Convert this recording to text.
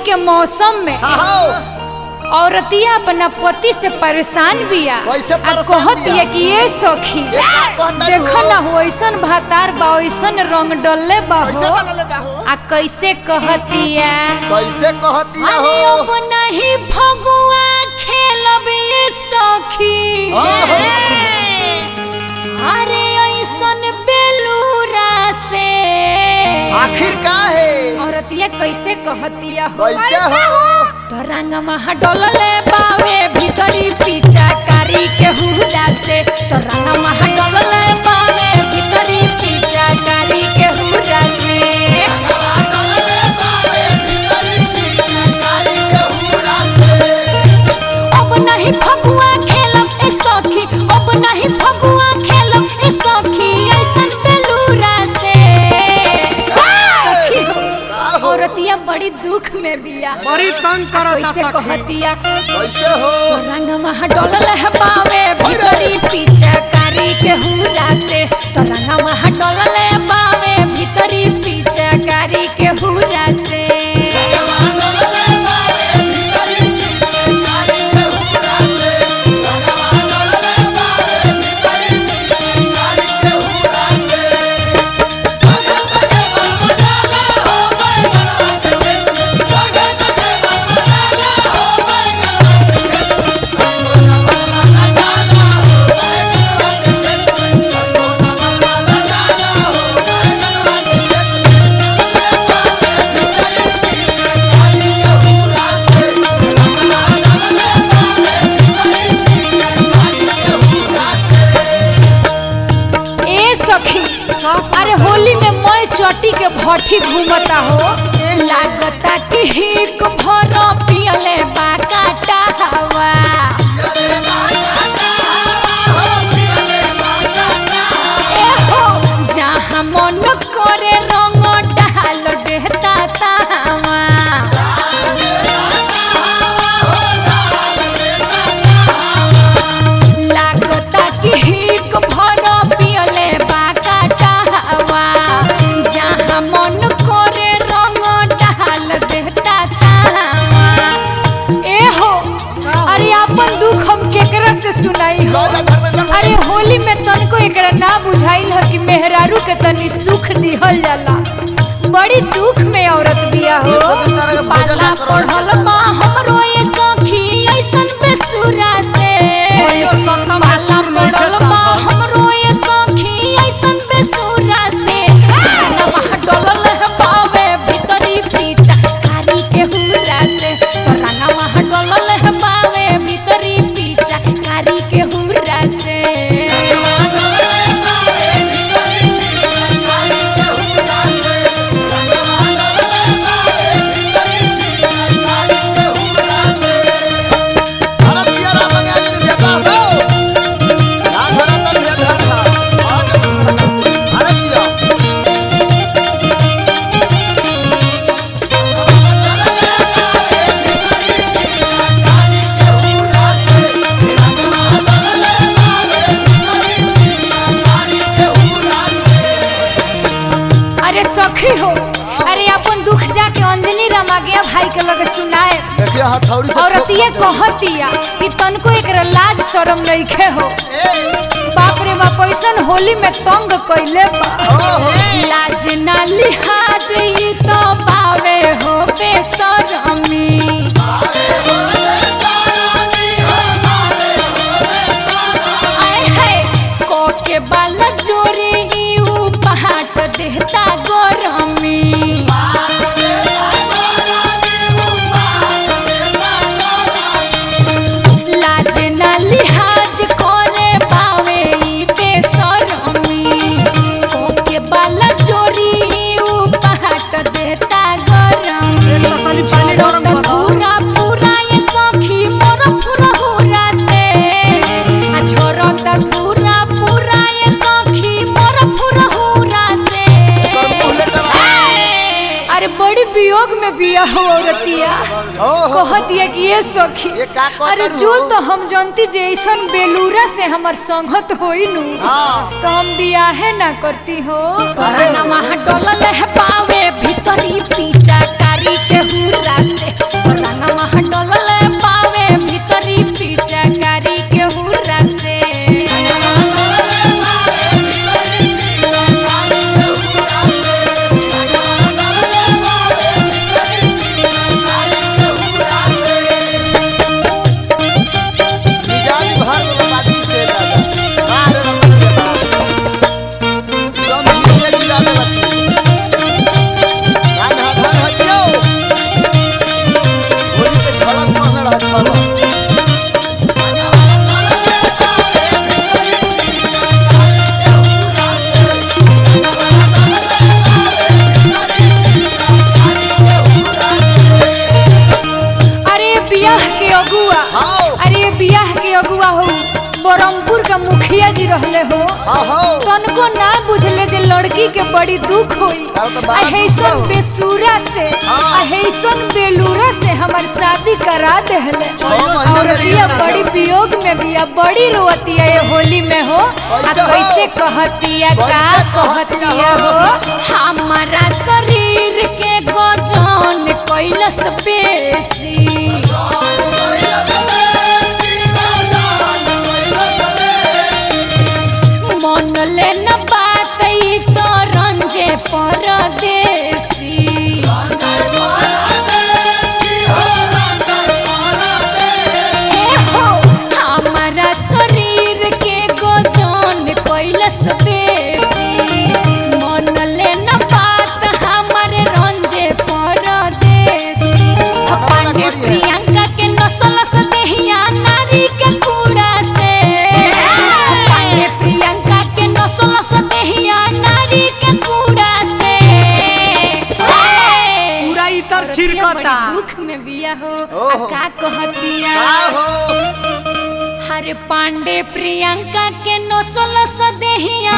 के मौसम में औरतिया अपना पति से परेशान बिया कहतिया कि ये सखी देखो ना हो ऐसन भातार बा ऐसन रंग डलले बा हो आ कैसे कहतिया हो अपना ही फगुआ खेलब ये सखी अरे ऐसन बेलूरा से आखिर का है औरतिया कैसे कहतिया कैसे हो तो रंग महा डोलले बावे भीतरी पीछा कारी के हुड़ा से तो रंग महा डोलले बावे भीतरी पीछा कारी के हुड़ा से अब नहीं फगुआ खेलब ए सखी अब नहीं फगुआ खेलब ए सखी ऐसन बेलूरा से सखी औरतिया बड़ी दुख में बिया बड़ी तंग करता कैसे कहतिया कैसे हो रंग महा डोलल है बावे भीतरी पीछे कारी के हुड़ा से तो रंग महा डोलल है बावे भीतरी पीछे कारी के हुड़ा से अरे होली में मैं चोटी के भट्टी घूमता हो लागता कि हिक भर पियले बाकाटा हवा एहो जहाँ मन करे रंग डाल देता तावा लागता कि हिक भर पियले बाकाटा हवा जहाँ मन करे रंग डाल देता तावा एहो अरे अपन दुख हम केकरा से सुनाई हो अरे होली में तनको एकरा ना बुझाइल है कि मेहरारू के तनी सुख दिहल जाला बड़ी दुख में औरत बिया हो पाला पढ़ल बा हमरो ये सखी ऐसन बेसुरा से पाला पढ़ल बा हमरो ये सखी ऐसन बेसुरा से नमः डोलल है बावे भीतरी पीछा कारी के हुड़ा से तो नमः डोलल है बावे भीतरी पीछा कारी के हुड़ा से सखी हो अरे अपन दुख जाके अंजनी रमा गया भाई के लगे सुनाए औरतिया कहतिया कि तनको एकरा लाज शरम नइखे हो बाप रे बाप ऐसन होली में तंग कइले बा लाज ना लिहाज ई तो पावे हो बेशरमी आए है को के बाल चोरी ई उ पहाट देहता गरमी लाज ना लिहाज करे पावे ई बेशरमी को के बाल चोरी उ पहाट देहता गरमी पूरा पूरा ये सखी मोर फुरहुरा से आ छोरता पूरा पूरा ये सखी मोर फुरहुरा से अरे बड़ी वियोग में बिया हो औरतिया कहतिया कि ये सखी अरे जो तो हम जानती जैसन बेलूरा से हमर संगत होई नु तो हम बियाहे ना करती हो नमः डोलल है पावे भीतरी पीछा कारी के हुरा से रहले हो आहो तनको ना बुझले जे लड़की के बड़ी दुख होई अब तो बात अहेसन दुख बेसुरा से हाँ। अहेसन बेलूरा से हमार शादी करा देहले महीना और में बिया रिश्ता बड़ी हो। वियोग में बिया बड़ी रोतिया ये होली में हो आ कैसे हो? कैसे कहतिया का कैसे कहतिया कहतिया हो? हो हमारा शरीर के गजन कैलस बेसी मन ले न बात ई तो रंजे परदेसी ए हो हमारा शरीर के गजन कैलस बेसी मन ले न बात हमारे रंजे परदेसी पांडे प्रियंका के नसल से देहिया नारी के कूड़ा से पांडे प्रियंका के नसल से देहिया नारी के कूड़ा से पूरा इतर छिड़कता दुख में बिया हो ओहो। का कहतिया आहो हरे पांडे प्रियंका के नसल से देहिया